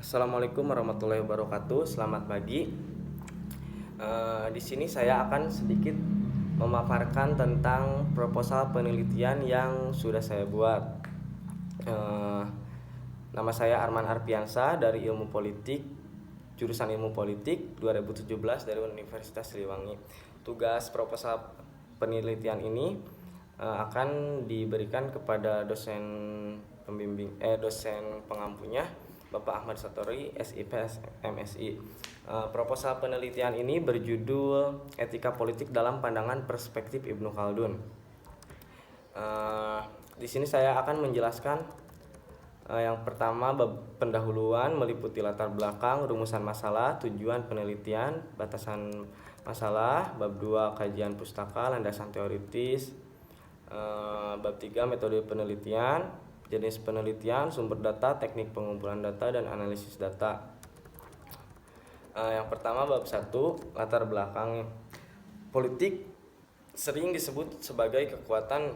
Assalamualaikum warahmatullahi wabarakatuh. Selamat pagi. Di sini saya akan sedikit memaparkan tentang proposal penelitian yang sudah saya buat. Eh, Nama saya Arman Arpiansa dari Ilmu Politik, jurusan Ilmu Politik 2017 dari Universitas Siliwangi. Tugas proposal penelitian ini akan diberikan kepada dosen pengampunya, Bapak Ahmad Satori, SIP MSI. Proposal penelitian ini berjudul Etika Politik dalam Pandangan Perspektif Ibnu Khaldun. Di sini saya akan menjelaskan yang pertama, bab pendahuluan meliputi latar belakang, rumusan masalah, tujuan penelitian, batasan masalah. Bab 2 kajian pustaka, landasan teoritis. Bab 3 metode penelitian, jenis penelitian, sumber data, teknik pengumpulan data, dan analisis data. Yang pertama, bab 1 latar belakang. Politik sering disebut sebagai kekuatan.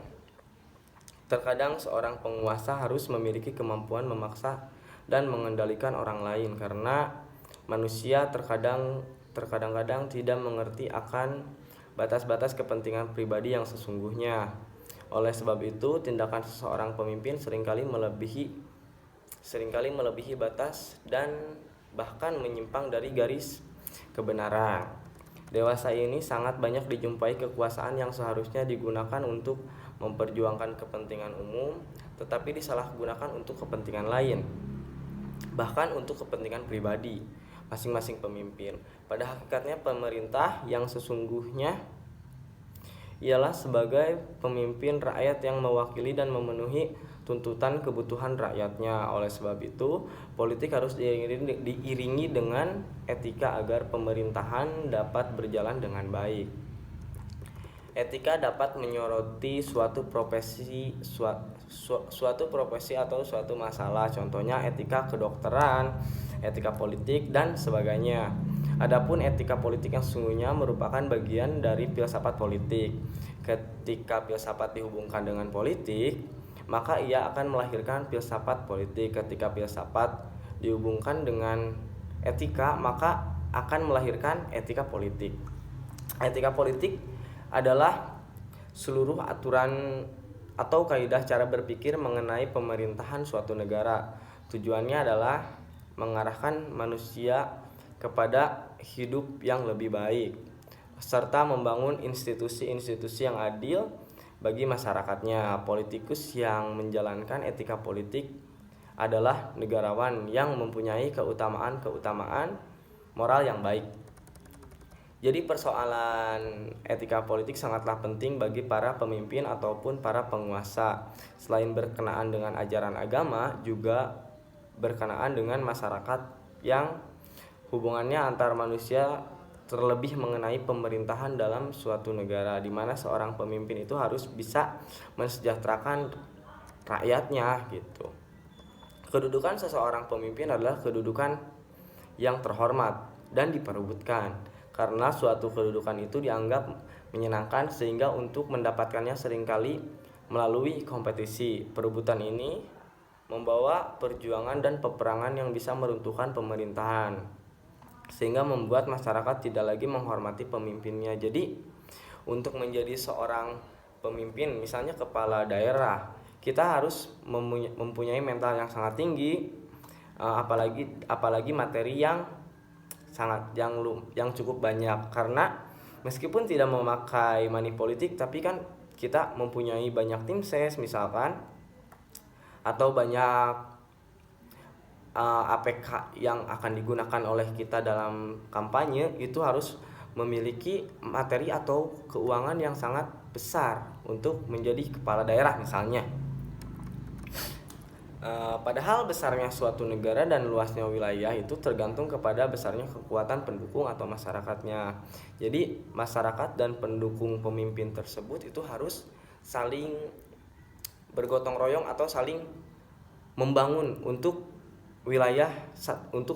Terkadang seorang penguasa harus memiliki kemampuan memaksa dan mengendalikan orang lain karena manusia terkadang-kadang tidak mengerti akan batas-batas kepentingan pribadi yang sesungguhnya. Oleh sebab itu, tindakan seseorang pemimpin seringkali melebihi batas dan bahkan menyimpang dari garis kebenaran. Dewasa ini sangat banyak dijumpai kekuasaan yang seharusnya digunakan untuk memperjuangkan kepentingan umum, tetapi disalahgunakan untuk kepentingan lain, bahkan untuk kepentingan pribadi masing-masing pemimpin. Pada hakikatnya, pemerintah yang sesungguhnya ialah sebagai pemimpin rakyat yang mewakili dan memenuhi tuntutan kebutuhan rakyatnya. Oleh sebab itu, politik harus diiringi dengan etika agar pemerintahan dapat berjalan dengan baik. Etika dapat menyoroti suatu profesi atau suatu masalah, contohnya etika kedokteran, etika politik, dan sebagainya. Adapun etika politik yang sesungguhnya merupakan bagian dari filsafat politik. Ketika filsafat dihubungkan dengan politik, maka ia akan melahirkan filsafat politik. Ketika filsafat dihubungkan dengan etika, maka akan melahirkan etika politik. Etika politik adalah seluruh aturan atau kaidah cara berpikir mengenai pemerintahan suatu negara. Tujuannya adalah mengarahkan manusia kepada hidup yang lebih baik, serta membangun institusi-institusi yang adil bagi masyarakatnya. Politikus yang menjalankan etika politik adalah negarawan yang mempunyai keutamaan moral yang baik. Jadi persoalan etika politik sangatlah penting bagi para pemimpin ataupun para penguasa. Selain berkenaan dengan ajaran agama, juga berkenaan dengan masyarakat yang hubungannya antar manusia, terlebih mengenai pemerintahan dalam suatu negara, di mana seorang pemimpin itu harus bisa mensejahterakan rakyatnya gitu. Kedudukan seseorang pemimpin adalah kedudukan yang terhormat dan diperebutkan, karena suatu kedudukan itu dianggap menyenangkan, sehingga untuk mendapatkannya seringkali melalui kompetisi. Perebutan ini membawa perjuangan dan peperangan yang bisa meruntuhkan pemerintahan, sehingga membuat masyarakat tidak lagi menghormati pemimpinnya. Jadi untuk menjadi seorang pemimpin, misalnya kepala daerah, kita harus mempunyai mental yang sangat tinggi, apalagi materi yang cukup banyak, karena meskipun tidak memakai money politik, tapi kan kita mempunyai banyak tim ses misalkan, atau banyak APK yang akan digunakan oleh kita dalam kampanye, itu harus memiliki materi atau keuangan yang sangat besar untuk menjadi kepala daerah misalnya. Padahal besarnya suatu negara dan luasnya wilayah itu tergantung kepada besarnya kekuatan pendukung atau masyarakatnya. Jadi masyarakat dan pendukung pemimpin tersebut itu harus saling bergotong royong atau saling membangun untuk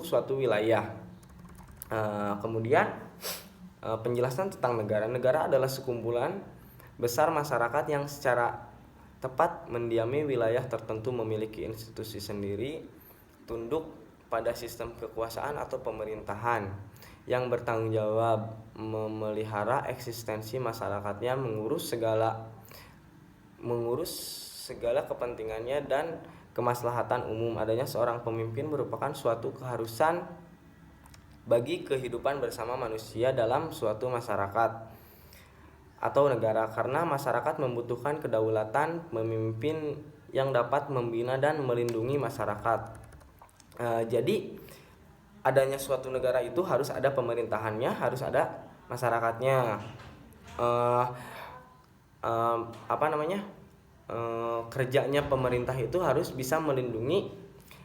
suatu wilayah. Kemudian penjelasan tentang negara. Negara adalah sekumpulan besar masyarakat yang secara tepat mendiami wilayah tertentu, memiliki institusi sendiri, tunduk pada sistem kekuasaan atau pemerintahan yang bertanggung jawab memelihara eksistensi masyarakatnya, mengurus segala kepentingannya dan kemaslahatan umum. Adanya seorang pemimpin merupakan suatu keharusan bagi kehidupan bersama manusia dalam suatu masyarakat atau negara, karena masyarakat membutuhkan kedaulatan pemimpin yang dapat membina dan melindungi masyarakat. Jadi adanya suatu negara itu harus ada pemerintahannya, harus ada masyarakatnya. Kerjanya pemerintah itu harus bisa melindungi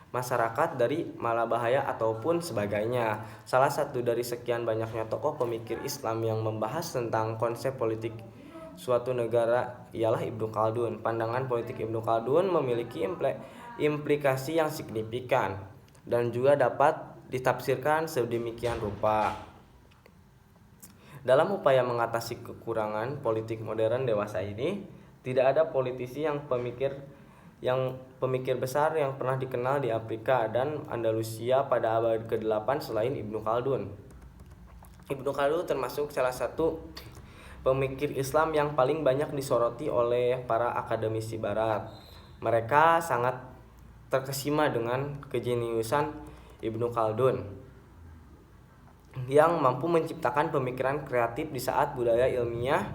masyarakat dari malabahaya ataupun sebagainya. Salah satu dari sekian banyaknya tokoh pemikir Islam yang membahas tentang konsep politik suatu negara ialah Ibnu Khaldun. Pandangan politik Ibnu Khaldun memiliki implikasi yang signifikan dan juga dapat ditafsirkan sedemikian rupa. Dalam upaya mengatasi kekurangan politik modern dewasa ini, tidak ada politisi yang pemikir besar yang pernah dikenal di Afrika dan Andalusia pada abad ke-8 selain Ibnu Khaldun. Ibnu Khaldun termasuk salah satu pemikir Islam yang paling banyak disoroti oleh para akademisi barat. Mereka sangat terkesima dengan kejeniusan Ibnu Khaldun yang mampu menciptakan pemikiran kreatif di saat budaya ilmiah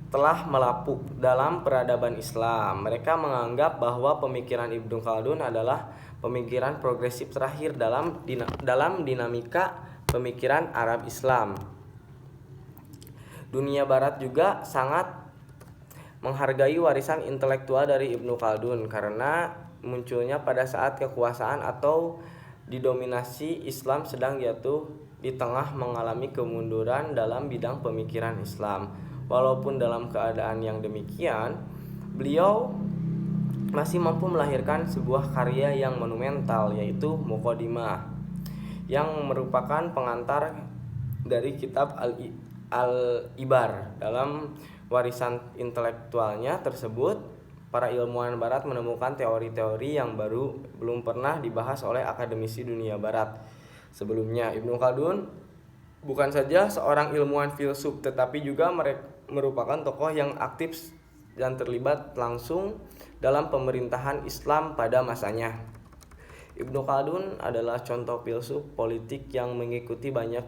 telah melapuk dalam peradaban Islam. Mereka menganggap bahwa pemikiran Ibnu Khaldun adalah pemikiran progresif terakhir dalam dinamika pemikiran Arab Islam. Dunia Barat juga sangat menghargai warisan intelektual dari Ibnu Khaldun karena munculnya pada saat kekuasaan atau didominasi Islam sedang jatuh di tengah mengalami kemunduran dalam bidang pemikiran Islam. Walaupun dalam keadaan yang demikian, beliau masih mampu melahirkan sebuah karya yang monumental, yaitu Muqaddimah, yang merupakan pengantar dari kitab Al-Ibar. Dalam warisan intelektualnya tersebut, para ilmuwan barat menemukan teori-teori yang belum pernah dibahas oleh akademisi dunia barat sebelumnya. Ibnu Khaldun bukan saja seorang ilmuwan filsuf, tetapi juga merupakan tokoh yang aktif dan terlibat langsung dalam pemerintahan Islam pada masanya. Ibnu Khaldun adalah contoh filsuf politik yang mengikuti banyak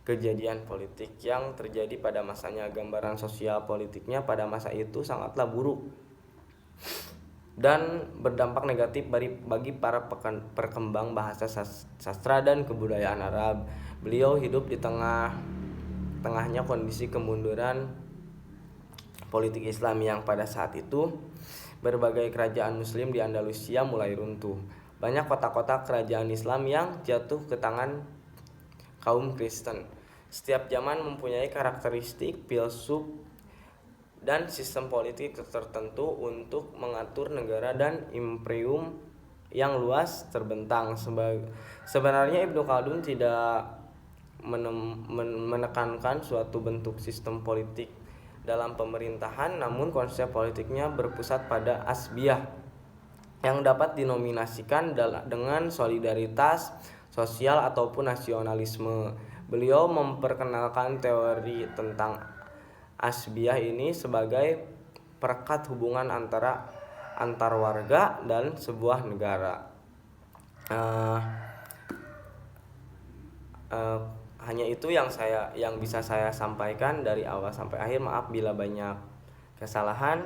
kejadian politik yang terjadi pada masanya. Gambaran sosial politiknya pada masa itu sangatlah buruk dan berdampak negatif bagi para perkembang bahasa sastra dan kebudayaan Arab. Beliau hidup di tengahnya kondisi kemunduran politik Islam yang pada saat itu berbagai kerajaan muslim di Andalusia mulai runtuh. Banyak kota-kota kerajaan Islam yang jatuh ke tangan kaum Kristen. Setiap zaman mempunyai karakteristik filsuf dan sistem politik tertentu untuk mengatur negara dan imperium yang luas terbentang. Sebenarnya Ibnu Khaldun tidak menekankan suatu bentuk sistem politik dalam pemerintahan, namun konsep politiknya berpusat pada asbiyah yang dapat dinominasikan dengan solidaritas sosial ataupun nasionalisme. Beliau memperkenalkan teori tentang asbiyah ini sebagai perekat hubungan antar warga dan sebuah negara. Hanya itu yang bisa saya sampaikan dari awal sampai akhir. Maaf bila banyak kesalahan.